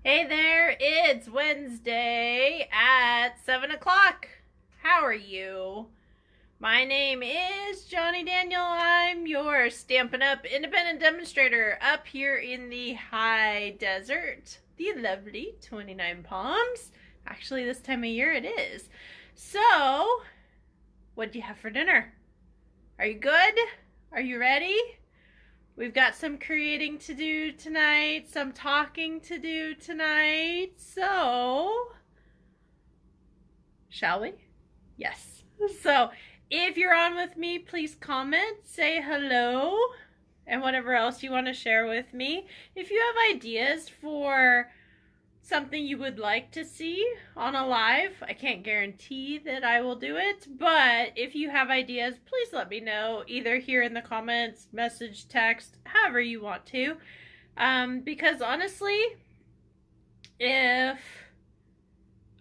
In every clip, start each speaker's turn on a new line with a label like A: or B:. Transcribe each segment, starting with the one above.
A: Hey there, it's Wednesday at 7 o'clock. How are you? My name is Johnny Daniel. I'm your Stampin' Up! Independent demonstrator up here in the high desert, the lovely 29 Palms. Actually, this time of year it is. So, what do you have for dinner? Are you good? Are you ready? We've got some creating to do tonight, some talking to do tonight. So, shall we? Yes. So, if you're on with me, please comment, say hello, and whatever else you want to share with me. If you have ideas for something you would like to see on a live, I can't guarantee that I will do it, but if you have ideas, please let me know, either here in the comments, message, text, however you want to, because honestly, if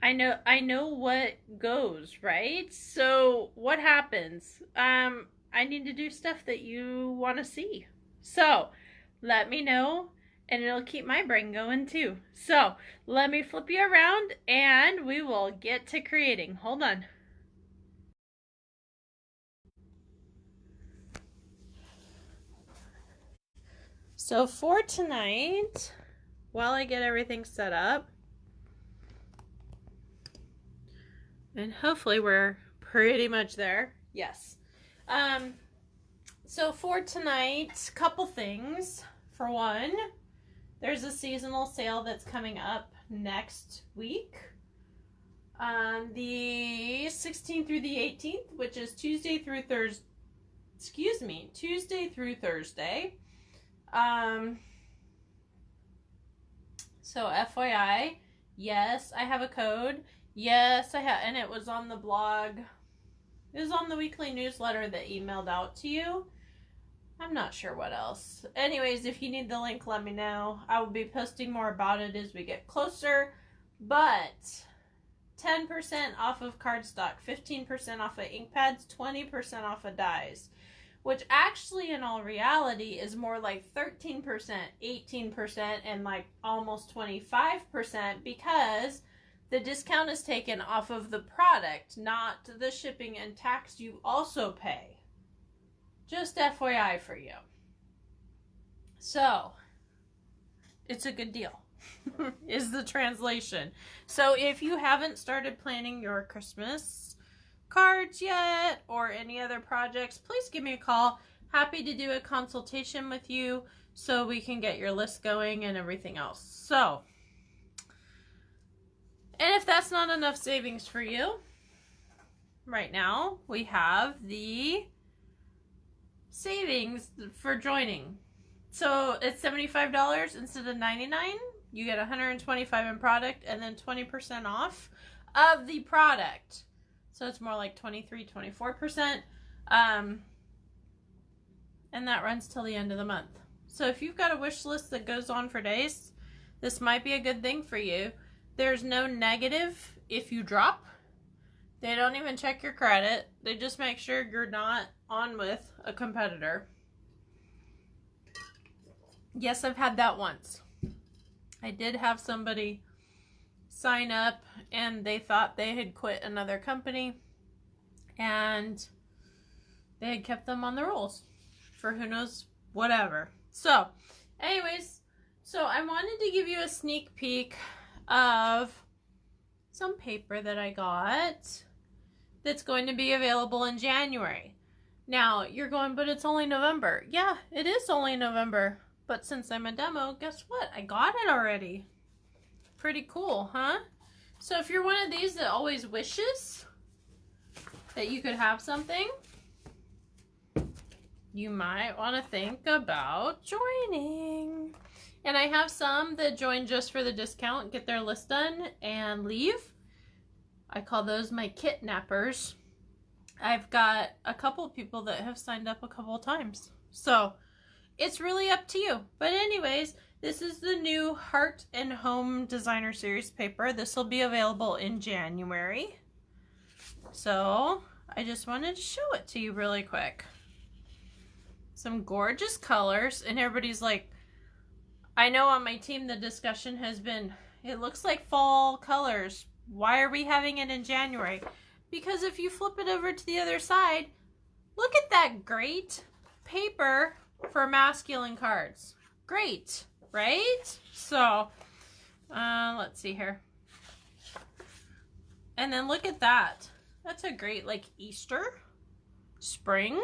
A: I know what goes, right? So what happens? I need to do stuff that you want to see, so let me know, and it'll keep my brain going too. So let me flip you around and we will get to creating. Hold on. So for tonight, while I get everything set up, and hopefully we're pretty much there. Yes. So for tonight, couple things. For one, there's a seasonal sale that's coming up next week on the 16th through the 18th, which is Tuesday through Thursday. Tuesday through Thursday. So FYI, yes, I have a code. Yes, I have, and it was on the blog. It was on the weekly newsletter that emailed out to you. I'm not sure what else. Anyways, if you need the link, let me know. I will be posting more about it as we get closer. But 10% off of cardstock, 15% off of ink pads, 20% off of dies. Which actually, in all reality, is more like 13%, 18%, and like almost 25%, because the discount is taken off of the product, not the shipping and tax you also pay. Just FYI for you. So, it's a good deal, is the translation. So if you haven't started planning your Christmas cards yet, or any other projects, please give me a call. Happy to do a consultation with you so we can get your list going and everything else. So, and if that's not enough savings for you, right now we have the savings for joining. So it's $75 instead of $99. You get $125 in product and then 20% off of the product. So it's more like 23, 24%. And that runs till the end of the month. So if you've got a wish list that goes on for days, this might be a good thing for you. There's no negative if you drop. They don't even check your credit. They just make sure you're not on with a competitor. Yes, I've had that once. I did have somebody sign up and they thought they had quit another company and they had kept them on the rolls for who knows whatever. So anyways, so I wanted to give you a sneak peek of some paper that I got that's going to be available in January. Now you're going, but it's only November. Yeah, it is only November, but since I'm a demo, guess what? I got it already. Pretty cool, huh? So if you're one of these that always wishes that you could have something, you might want to think about joining. And I have some that join just for the discount, get their list done, and leave. I call those my kidnappers. I've got a couple people that have signed up a couple times. So it's really up to you. But anyways, this is the new Heart and Home Designer Series paper. This will be available in January. So I just wanted to show it to you really quick. Some gorgeous colors, and everybody's like, I know on my team the discussion has been, It looks like fall colors. Why are we having it in January? Because if you flip it over to the other side, look at that great paper for masculine cards. Great, right? So, let's see here. And then look at that. That's a great, like, Easter, spring,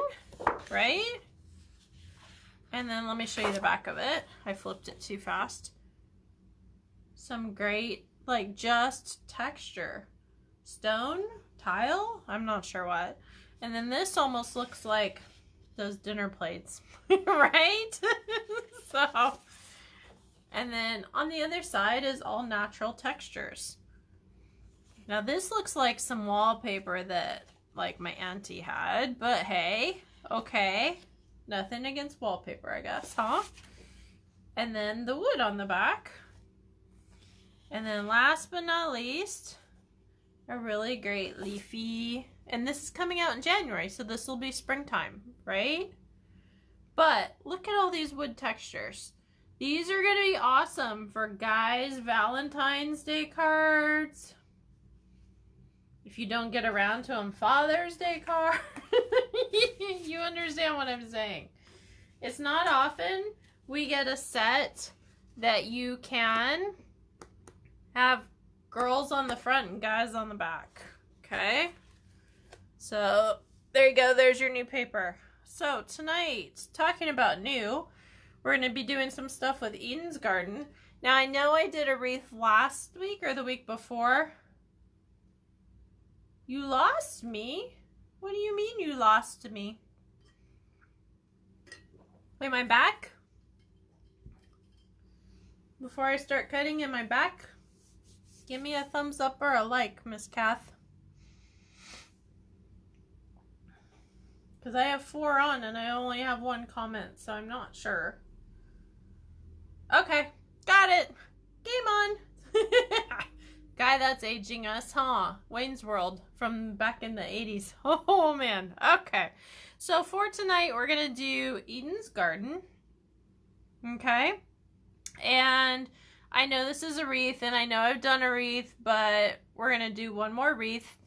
A: right? And then let me show you the back of it. I flipped it too fast. Some great, like, just texture. Stone, tile, I'm not sure what. And then this almost looks like those dinner plates, right? So, and then on the other side is all natural textures. Now this looks like some wallpaper that, like, my auntie had, but hey, okay. Nothing against wallpaper, I guess, huh? And then the wood on the back. And then last but not least, a really great leafy, and this is coming out in January, so this will be springtime, right? But look at all these wood textures. These are going to be awesome for guys' Valentine's Day cards. If you don't get around to them, Father's Day card. You understand what I'm saying. It's not often we get a set that you can have girls on the front and guys on the back. Okay? So, there you go. There's your new paper. So, tonight, talking about new, we're going to be doing some stuff with Eden's Garden. Now, I know I did a wreath last week or the week before. You lost me? What do you mean you lost me? Wait, my back? Before I start cutting in my back, give me a thumbs up or a like, Miss Kath. Because I have 4 on and I only have 1 comment, so I'm not sure. Okay, got it. Game on. Guy that's aging us, huh? Wayne's World from back in the 80s. Oh, man. Okay. So for tonight, we're going to do Eden's Garden. Okay. And I know this is a wreath, and I know I've done a wreath, but we're going to do one more wreath.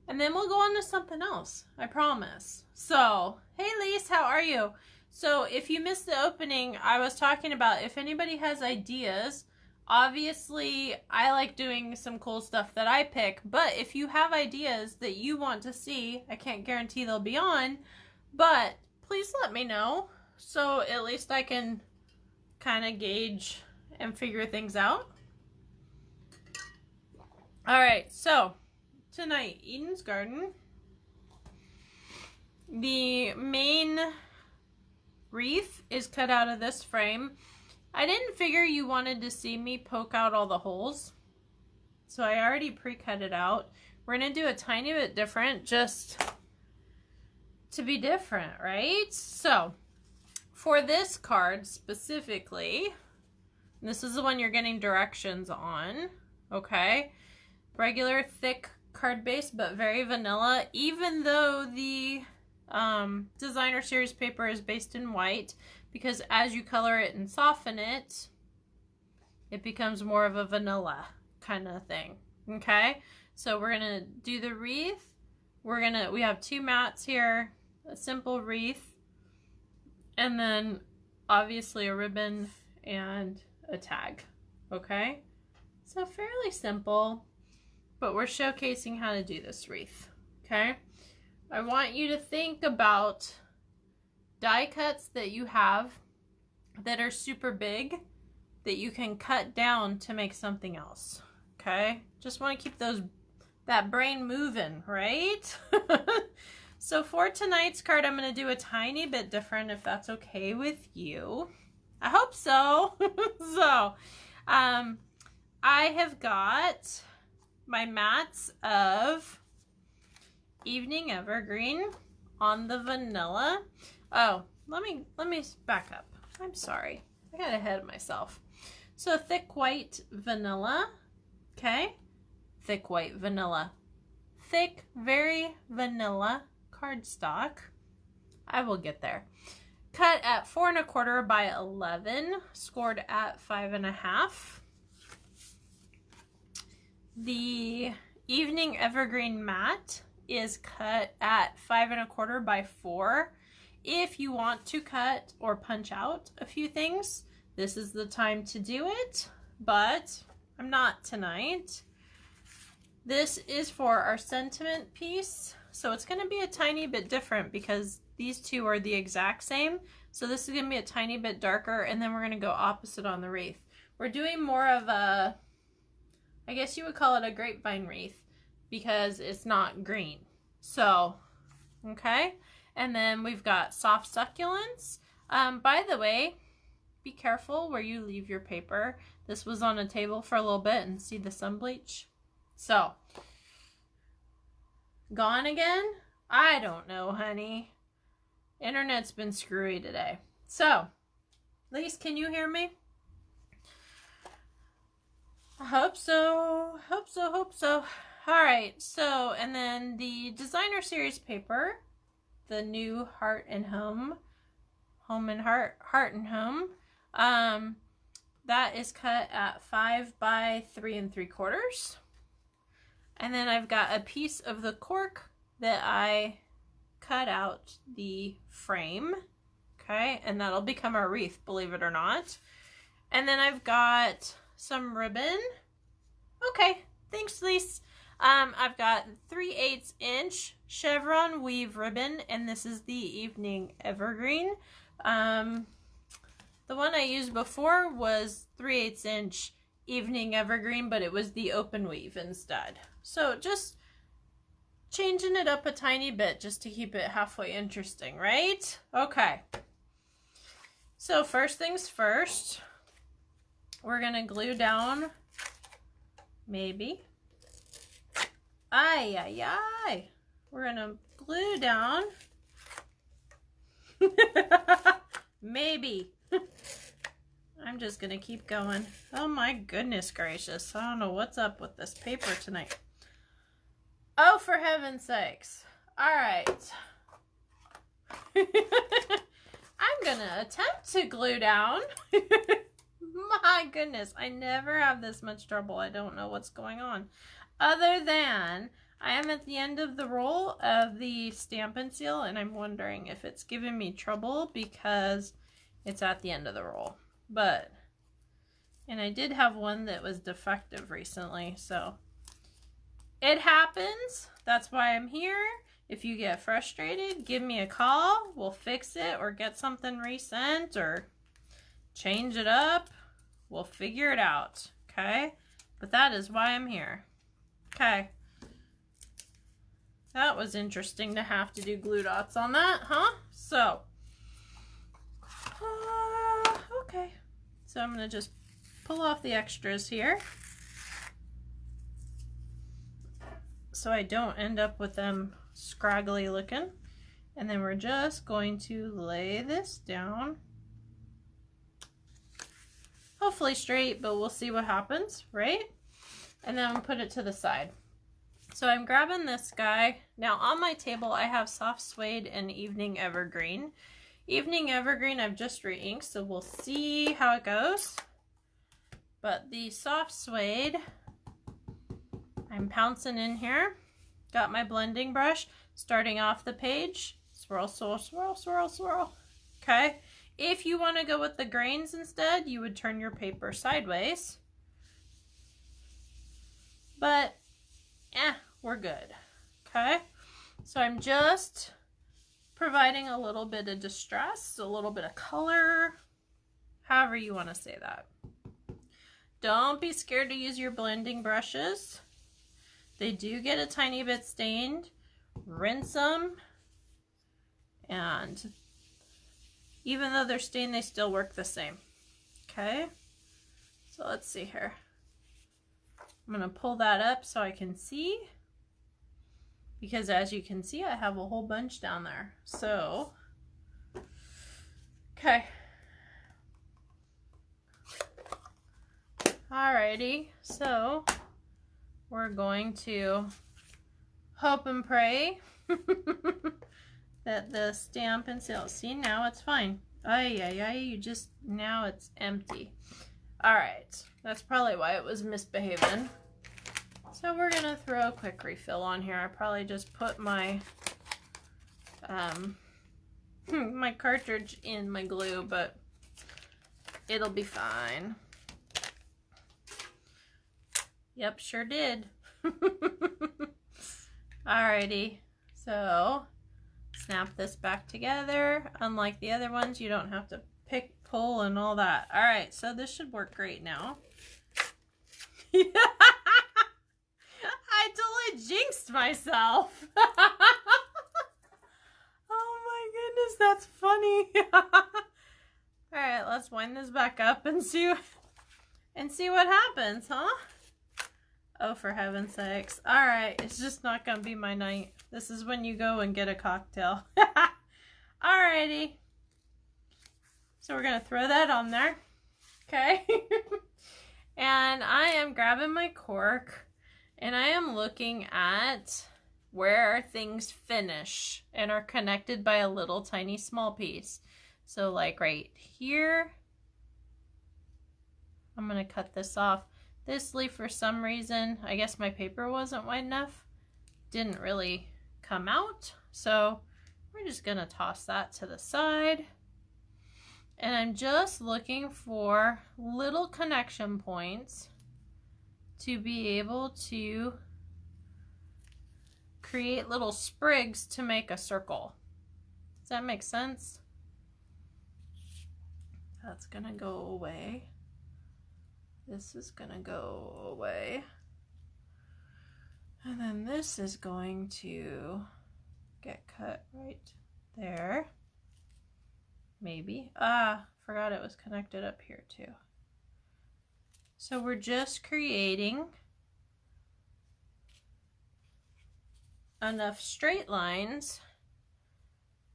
A: And then we'll go on to something else. I promise. So, hey, Lise, how are you? So if you missed the opening, I was talking about if anybody has ideas. Obviously, I like doing some cool stuff that I pick, but if you have ideas that you want to see, I can't guarantee they'll be on, but please let me know so at least I can kind of gauge and figure things out. All right, so tonight, Eden's Garden. The main wreath is cut out of this frame. I didn't figure you wanted to see me poke out all the holes, so I already pre-cut it out. We're going to do a tiny bit different just to be different, right? So, for this card specifically, this is the one you're getting directions on, okay? Regular thick card base, but very vanilla, even though the designer series paper is based in white, because as you color it and soften it, it becomes more of a vanilla kind of thing. Okay, so we're gonna do the wreath. We have 2 mats here, a simple wreath, and then obviously a ribbon and a tag. Okay, so fairly simple, but we're showcasing how to do this wreath. Okay, I want you to think about die cuts that you have that are super big that you can cut down to make something else. Okay, just want to keep that brain moving, right? So for tonight's card, I'm going to do a tiny bit different, if that's okay with you. I hope so. So I have got my mats of Evening Evergreen on the vanilla. Oh, let me back up. I'm sorry. I got ahead of myself. So thick white vanilla. Okay. Thick white vanilla. Thick, very vanilla cardstock. I will get there. Cut at 4 1/4 by 11. Scored at 5 1/2. The Evening Evergreen mat is cut at 5 1/4 by 4. If you want to cut or punch out a few things, this is the time to do it, but I'm not tonight. This is for our sentiment piece, so it's going to be a tiny bit different because these two are the exact same. So this is going to be a tiny bit darker, and then we're going to go opposite on the wreath. We're doing more of a, I guess you would call it a grapevine wreath because it's not green. So, okay. And then we've got soft succulents. By the way, be careful where you leave your paper. This was on a table for a little bit and see the sun bleach. So, gone again? I don't know, honey. Internet's been screwy today. So, Lise, can you hear me? I hope so. Hope so, hope so. All right, so, and then the designer series paper, the new Heart and Home, Home and Heart, Heart and Home, that is cut at 5 by 3 3/4. And then I've got a piece of the cork that I cut out the frame, okay, and that'll become our wreath, believe it or not. And then I've got some ribbon. Okay, thanks, Lise. I've got 3/8 inch chevron weave ribbon, and this is the Evening Evergreen. The one I used before was 3/8 inch Evening Evergreen, but it was the open weave instead. So just changing it up a tiny bit just to keep it halfway interesting, right? Okay. So first things first, we're gonna glue down, maybe. Ay, ay, ay. We're gonna glue down. Maybe. I'm just gonna keep going. Oh my goodness gracious. I don't know what's up with this paper tonight. Oh, for heaven's sakes. All right. I'm gonna attempt to glue down. My goodness, I never have this much trouble. I don't know what's going on. Other than I am at the end of the roll of the Stampin' Seal, and I'm wondering if it's giving me trouble because it's at the end of the roll. But, and I did have one that was defective recently, so it happens. That's why I'm here. If you get frustrated, give me a call. We'll fix it or get something resent or change it up. We'll figure it out, okay? But that is why I'm here. Okay. That was interesting to have to do glue dots on that, huh? So, okay. So I'm going to just pull off the extras here so I don't end up with them scraggly looking. And then we're just going to lay this down. Hopefully straight, but we'll see what happens, right? And then I'll put it to the side. So I'm grabbing this guy. Now on my table I have Soft Suede and Evening Evergreen. Evening Evergreen I've just re-inked, so we'll see how it goes. But the Soft Suede, I'm pouncing in here. Got my blending brush, starting off the page. Swirl, swirl, swirl, swirl, swirl. Okay. If you want to go with the grains instead, you would turn your paper sideways. But, we're good. Okay. So I'm just providing a little bit of distress, a little bit of color, however you want to say that. Don't be scared to use your blending brushes. They do get a tiny bit stained. Rinse them, and even though they're stained, they still work the same. Okay, so let's see here. I'm going to pull that up so I can see, because as you can see, I have a whole bunch down there. So, okay. Alrighty, so we're going to hope and pray that the Stampin' Seal, see, now it's fine. Ay, ay, ay, you just, now it's empty. Alright, that's probably why it was misbehaving. So we're gonna throw a quick refill on here. I probably just put my my cartridge in my glue, but it'll be fine. Yep, sure did. Alrighty, so snap this back together. Unlike the other ones, you don't have to pick, pull, and all that. Alright, so this should work great now. I totally jinxed myself. Oh my goodness, that's funny. Alright, let's wind this back up and see what happens, huh? Oh, for heaven's sakes. Alright, it's just not gonna be my night. This is when you go and get a cocktail. Alrighty. So we're gonna throw that on there. Okay. And I am grabbing my cork and I am looking at where things finish and are connected by a little tiny small piece. So like right here, I'm gonna cut this off. This leaf, for some reason, I guess my paper wasn't wide enough, didn't really come out. So we're just gonna toss that to the side. And I'm just looking for little connection points to be able to create little sprigs to make a circle. Does that make sense? That's gonna go away. This is gonna go away. And then this is going to get cut right there. Maybe. Forgot it was connected up here too. So we're just creating enough straight lines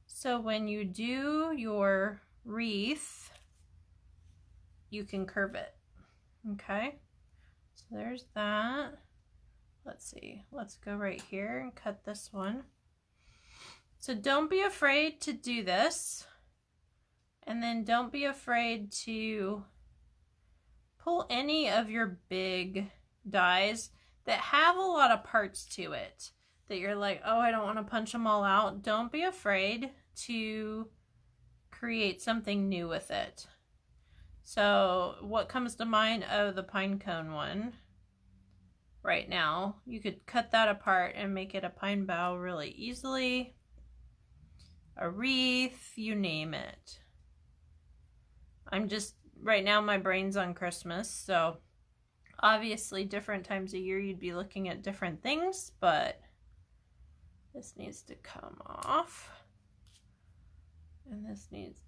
A: so when you do your wreath, you can curve it. Okay, so there's that. Let's see, let's go right here and cut this one. So don't be afraid to do this. And then don't be afraid to pull any of your big dies that have a lot of parts to it that you're like, oh, I don't want to punch them all out. Don't be afraid to create something new with it. So what comes to mind? Oh, the pine cone one right now. You could cut that apart and make it a pine bough really easily. A wreath, you name it. I'm just, right now my brain's on Christmas, so obviously different times of year you'd be looking at different things, but this needs to come off. And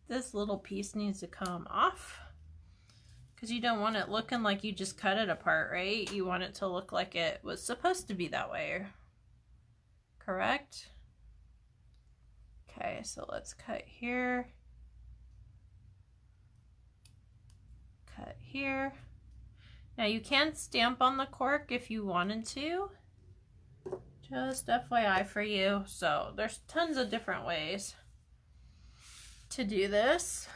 A: this little piece needs to come off. Because you don't want it looking like you just cut it apart, right? You want it to look like it was supposed to be that way. Correct? Okay, so let's cut here. Cut here. Now you can stamp on the cork if you wanted to. Just FYI for you. So there's tons of different ways to do this.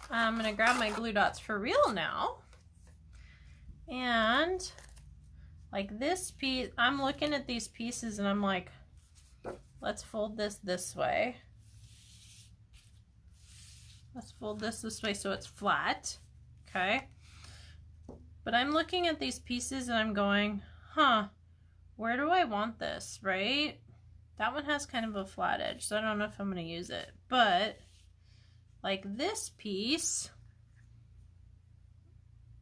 A: I'm gonna grab my glue dots for real now. And like this piece, I'm looking at these pieces and I'm like, let's fold this way. Let's fold this way so it's flat, okay? But I'm looking at these pieces and I'm going, huh, where do I want this, right? That one has kind of a flat edge, so I don't know if I'm gonna use it. But like this piece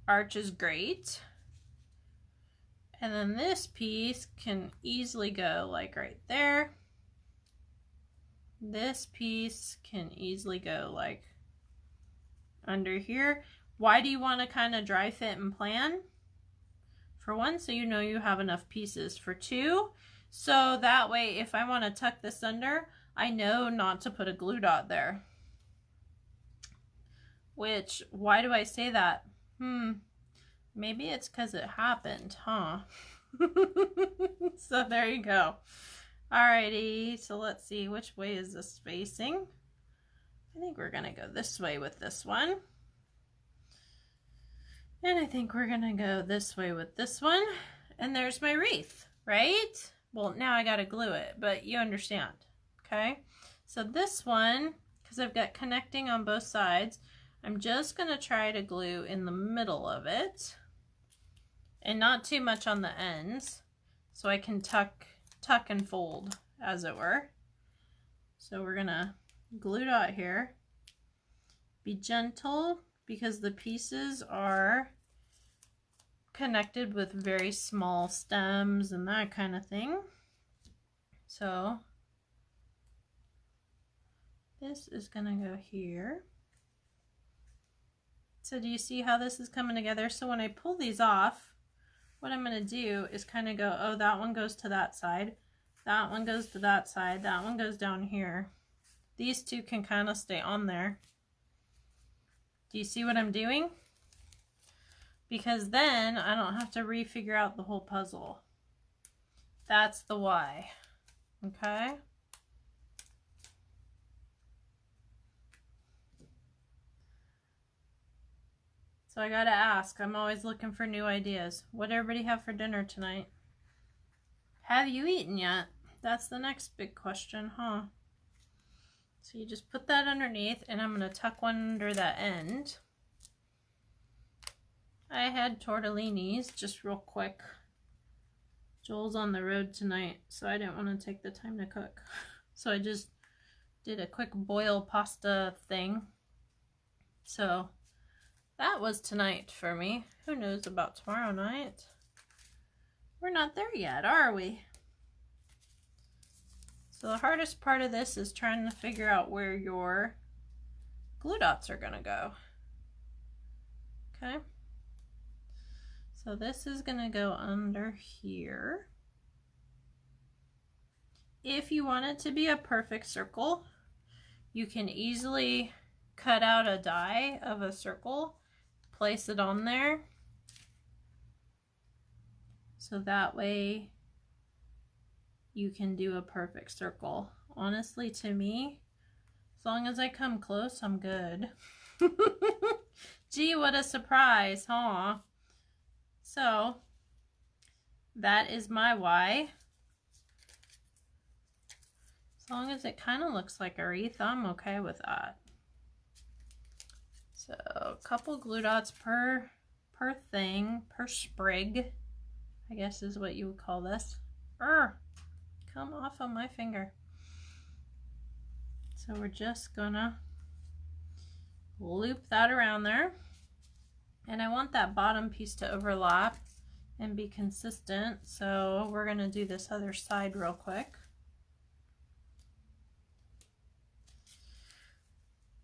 A: arches great. And then this piece can easily go like right there. This piece can easily go like under here. Why do you want to kind of dry fit and plan? For one, so you know you have enough pieces. For two, so that way if I want to tuck this under, I know not to put a glue dot there. Which, why do I say that? Maybe it's because it happened, huh? So there you go. Alrighty, so let's see, which way is this facing? I think we're gonna go this way with this one. And I think we're gonna go this way with this one. And there's my wreath, right? Well, now I gotta glue it, but you understand, okay? So this one, because I've got connecting on both sides, I'm just gonna try to glue in the middle of it and not too much on the ends so I can tuck and fold, as it were. So we're gonna glue dot here. Be gentle because the pieces are connected with very small stems and that kind of thing. So this is gonna go here. So do you see how this is coming together? So when I pull these off, what I'm gonna do is kind of go, oh, that one goes to that side, that one goes to that side, that one goes down here. These two can kind of stay on there. Do you see what I'm doing? Because then I don't have to refigure out the whole puzzle. That's the why. Okay? So I gotta ask, I'm always looking for new ideas. What did everybody have for dinner tonight? Have you eaten yet? That's the next big question, huh? So you just put that underneath, and I'm gonna tuck one under that end. I had tortellinis, just real quick. Joel's on the road tonight, so I didn't want to take the time to cook. So I just did a quick boil pasta thing. So that was tonight for me. Who knows about tomorrow night? We're not there yet, are we? So the hardest part of this is trying to figure out where your glue dots are gonna go. Okay. So this is gonna go under here. If you want it to be a perfect circle, you can easily cut out a die of a circle, place it on there. So that way you can do a perfect circle. Honestly, to me, as long as I come close, I'm good. Gee, what a surprise, huh? So that is my why. As long as it kind of looks like a wreath, I'm okay with that. So a couple glue dots per thing, per sprig, I guess is what you would call this. Come off of my finger. So we're just gonna loop that around there. And I want that bottom piece to overlap and be consistent. So we're gonna do this other side real quick.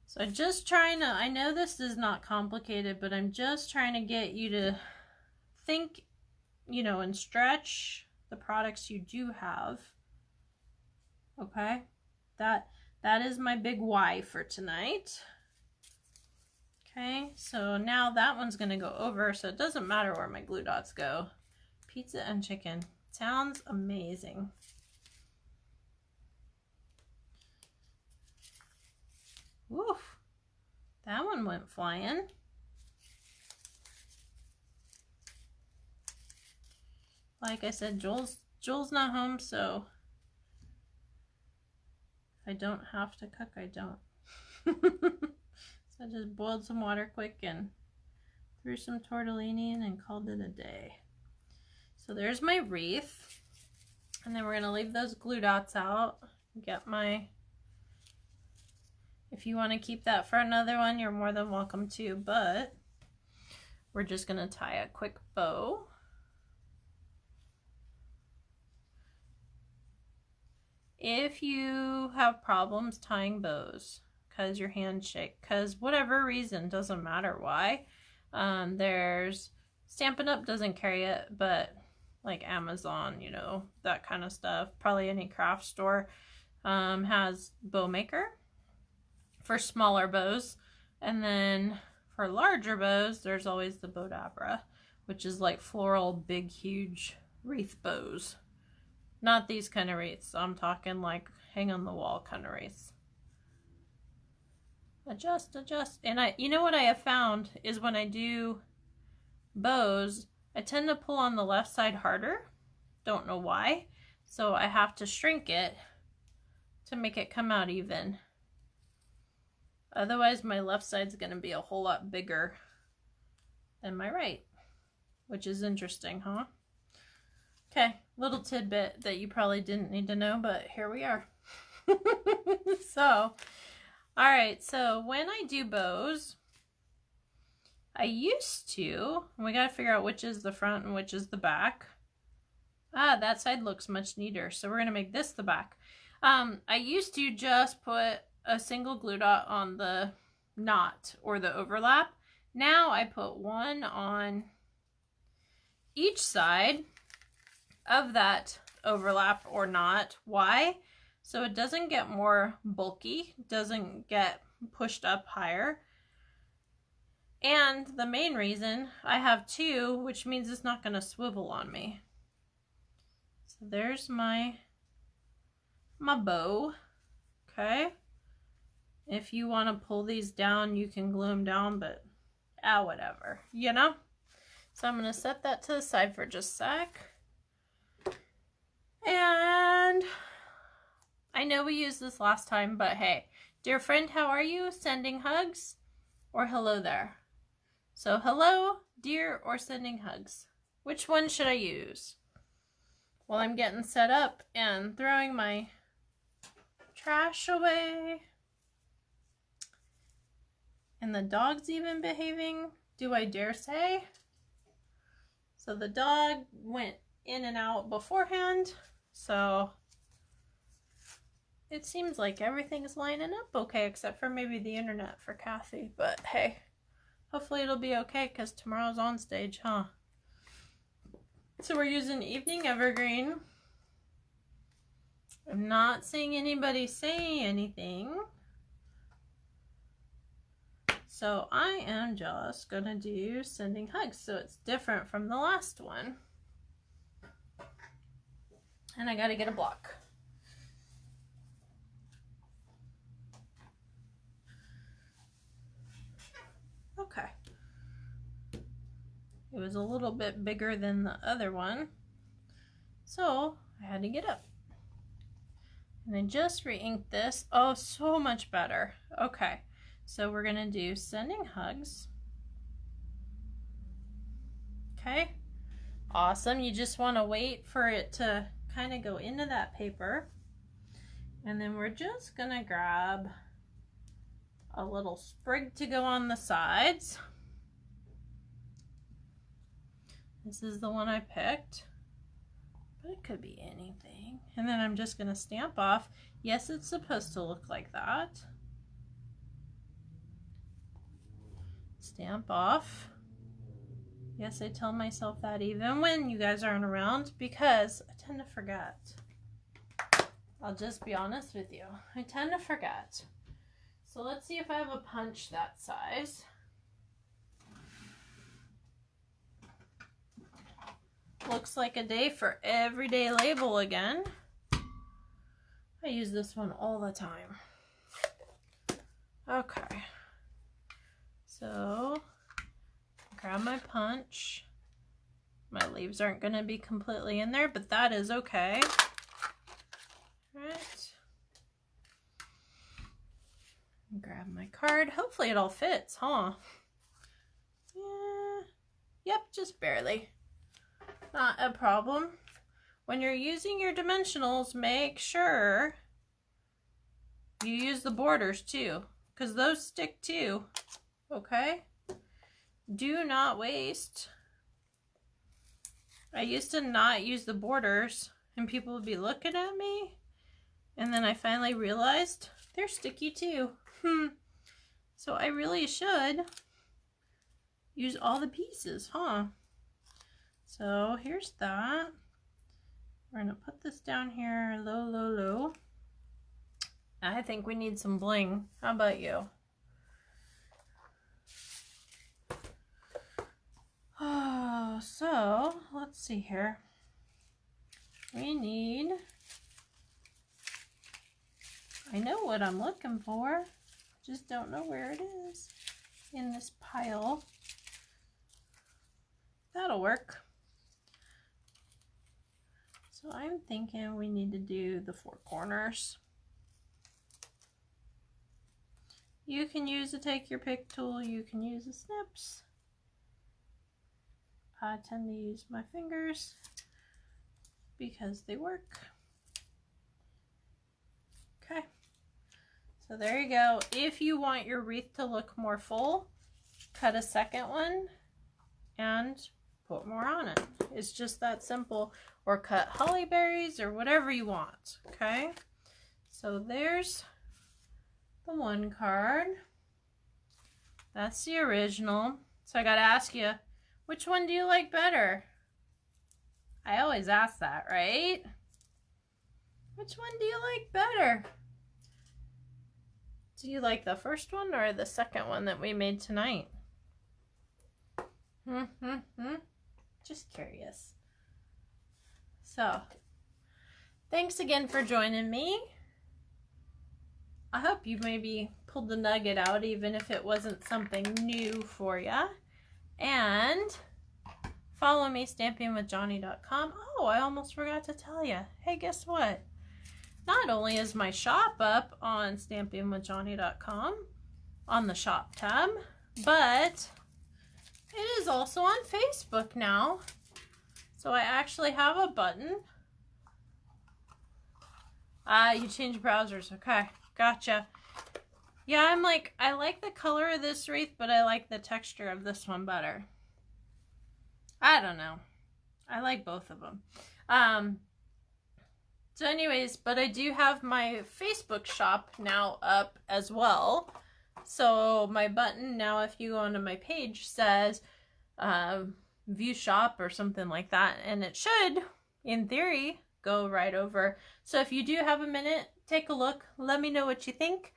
A: So just trying to, I know this is not complicated, but I'm just trying to get you to think, you know, and stretch the products you do have. Okay, that is my big why for tonight. Okay, so now that one's gonna go over, so it doesn't matter where my glue dots go. Pizza and chicken sounds amazing. Woof, that one went flying. Like I said, Joel's not home, so if I don't have to cook, I don't. So I just boiled some water quick and threw some tortellini in and called it a day. So there's my wreath. And then we're gonna leave those glue dots out. Get my, if you want to keep that for another one, you're more than welcome to, but we're just gonna tie a quick bow. If you have problems tying bows because your hands shake, because whatever reason, doesn't matter why, there's Stampin' Up! Doesn't carry it, but like Amazon, you know, that kind of stuff, probably any craft store has bow maker for smaller bows, and then for larger bows there's always the Bodabra, which is like floral, big, huge wreath bows. Not these kind of wreaths. I'm talking like hang on the wall kind of wreaths. Adjust. And you know what I have found is when I do bows, I tend to pull on the left side harder. Don't know why. So I have to shrink it to make it come out even. Otherwise, my left side's going to be a whole lot bigger than my right, which is interesting, huh? Okay, little tidbit that you probably didn't need to know, but here we are. So, all right, so when I do bows, I used to, we got to figure out which is the front and which is the back. Ah, that side looks much neater, so we're going to make this the back. I used to just put a single glue dot on the knot or the overlap. Now I put one on each side of that overlap or knot. Why? So it doesn't get more bulky, doesn't get pushed up higher. And the main reason, I have two, which means it's not going to swivel on me. So there's my bow. Okay. If you want to pull these down, you can glue them down, but whatever, you know? So I'm going to set that to the side for just a sec. And I know we used this last time, but hey, dear friend, how are you? Sending hugs or hello there? So hello, dear, or sending hugs. Which one should I use? While I'm getting set up and throwing my trash away. And the dog's even behaving, do I dare say? So the dog went in and out beforehand, so it seems like everything's lining up okay, except for maybe the internet for Kathy, but hey, hopefully it'll be okay because tomorrow's on stage, huh? So we're using Evening Evergreen. I'm not seeing anybody say anything. So I am just gonna do Sending Hugs, so it's different from the last one. And I gotta get a block. Okay. It was a little bit bigger than the other one, so I had to get up. And I just re-inked this. Oh, so much better. Okay. So we're going to do Sending Hugs. Okay, awesome. You just want to wait for it to kind of go into that paper. And then we're just going to grab a little sprig to go on the sides. This is the one I picked, but it could be anything. And then I'm just going to stamp off. Yes, it's supposed to look like that. Stamp off. Yes, I tell myself that even when you guys aren't around because I tend to forget. I'll just be honest with you. I tend to forget. So let's see if I have a punch that size. Looks like a day for everyday label again. I use this one all the time. Okay. So, grab my punch. My leaves aren't going to be completely in there, but that is okay. All right. Grab my card. Hopefully it all fits, huh? Yeah. Yep, just barely. Not a problem. When you're using your dimensionals, make sure you use the borders too, because those stick too. Okay, do not waste. I used to not use the borders and people would be looking at me, and then I finally realized they're sticky too. So I really should use all the pieces, huh? So here's that. We're gonna put this down here low, low, low. I think we need some bling. How about you? Oh, so let's see here. We need, I know what I'm looking for, just don't know where it is in this pile. That that'll work. So I'm thinking we need to do the 4 corners. You can use a take your pick tool, you can use the snips. I tend to use my fingers because they work. Okay, so there you go. If you want your wreath to look more full, cut a second one and put more on it. It's just that simple. Or cut holly berries or whatever you want. Okay, so there's the one card. That's the original. So I gotta ask you, which one do you like better? I always ask that, right? Which one do you like better? Do you like the first one or the second one that we made tonight? Just curious. So, thanks again for joining me. I hope you maybe pulled the nugget out, even if it wasn't something new for you. And follow me, stampingwithjohnny.com. Oh, I almost forgot to tell you. Hey, guess what? Not only is my shop up on stampingwithjohnny.com on the shop tab, but it is also on Facebook now. So I actually have a button. You change browsers. Okay, gotcha. Yeah, I like the color of this wreath, but I like the texture of this one better. I don't know. I like both of them. So anyways, but I do have my Facebook shop now up as well. So my button now, if you go onto my page, says view shop or something like that, and it should in theory go right over. So if you do have a minute, take a look, let me know what you think,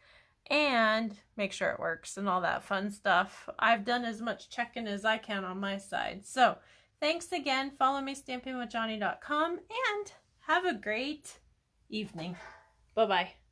A: and make sure it works and all that fun stuff. I've done as much checking as I can on my side. So thanks again. Follow me, stampingwithjohnny.com, and have a great evening. Bye-bye.